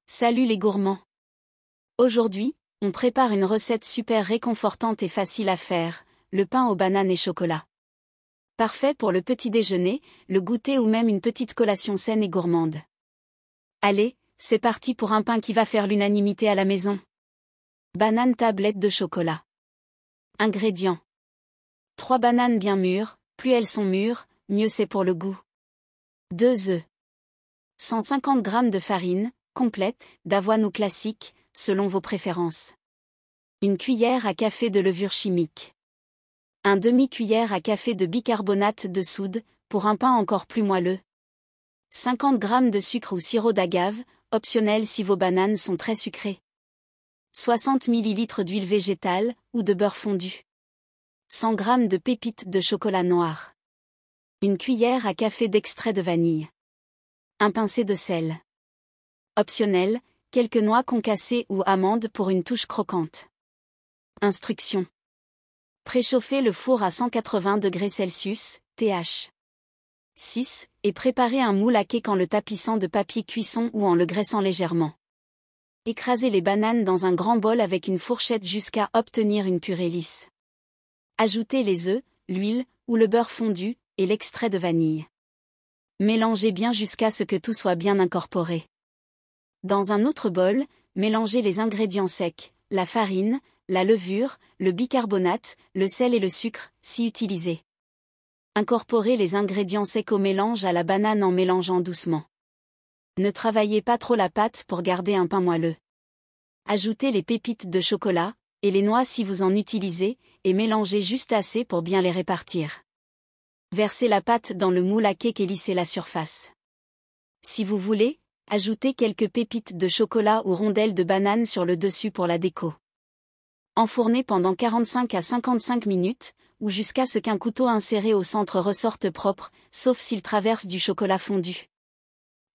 Salut les gourmands! Aujourd'hui, on prépare une recette super réconfortante et facile à faire, le pain aux bananes et chocolat. Parfait pour le petit déjeuner, le goûter ou même une petite collation saine et gourmande. Allez, c'est parti pour un pain qui va faire l'unanimité à la maison. Banane tablette de chocolat. Ingrédients. 3 bananes bien mûres, plus elles sont mûres, mieux c'est pour le goût. 2 œufs. 150 g de farine, complète, d'avoine ou classique, selon vos préférences. Une cuillère à café de levure chimique. Un demi-cuillère à café de bicarbonate de soude, pour un pain encore plus moelleux. 50 g de sucre ou sirop d'agave, optionnel si vos bananes sont très sucrées. 60 ml d'huile végétale, ou de beurre fondu. 100 g de pépites de chocolat noir. Une cuillère à café d'extrait de vanille. Un pincé de sel. Optionnel, quelques noix concassées ou amandes pour une touche croquante. Instructions. Préchauffez le four à 180 degrés Celsius, TH. 6, et préparez un moule à cake en le tapissant de papier cuisson ou en le graissant légèrement. Écrasez les bananes dans un grand bol avec une fourchette jusqu'à obtenir une purée lisse. Ajoutez les œufs, l'huile, ou le beurre fondu, et l'extrait de vanille. Mélangez bien jusqu'à ce que tout soit bien incorporé. Dans un autre bol, mélangez les ingrédients secs, la farine, la levure, le bicarbonate, le sel et le sucre, si utilisé. Incorporez les ingrédients secs au mélange à la banane en mélangeant doucement. Ne travaillez pas trop la pâte pour garder un pain moelleux. Ajoutez les pépites de chocolat, et les noix si vous en utilisez, et mélangez juste assez pour bien les répartir. Versez la pâte dans le moule à cake et lissez la surface. Si vous voulez, ajoutez quelques pépites de chocolat ou rondelles de banane sur le dessus pour la déco. Enfournez pendant 45 à 55 minutes, ou jusqu'à ce qu'un couteau inséré au centre ressorte propre, sauf s'il traverse du chocolat fondu.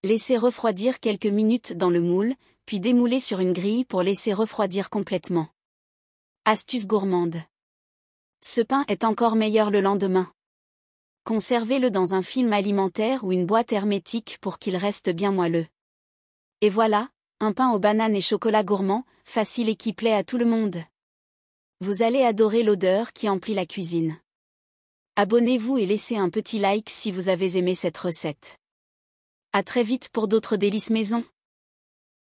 Laissez refroidir quelques minutes dans le moule, puis démoulez sur une grille pour laisser refroidir complètement. Astuce gourmande. Ce pain est encore meilleur le lendemain. Conservez-le dans un film alimentaire ou une boîte hermétique pour qu'il reste bien moelleux. Et voilà, un pain aux bananes et chocolat gourmand, facile et qui plaît à tout le monde. Vous allez adorer l'odeur qui emplit la cuisine. Abonnez-vous et laissez un petit like si vous avez aimé cette recette. À très vite pour d'autres délices maison.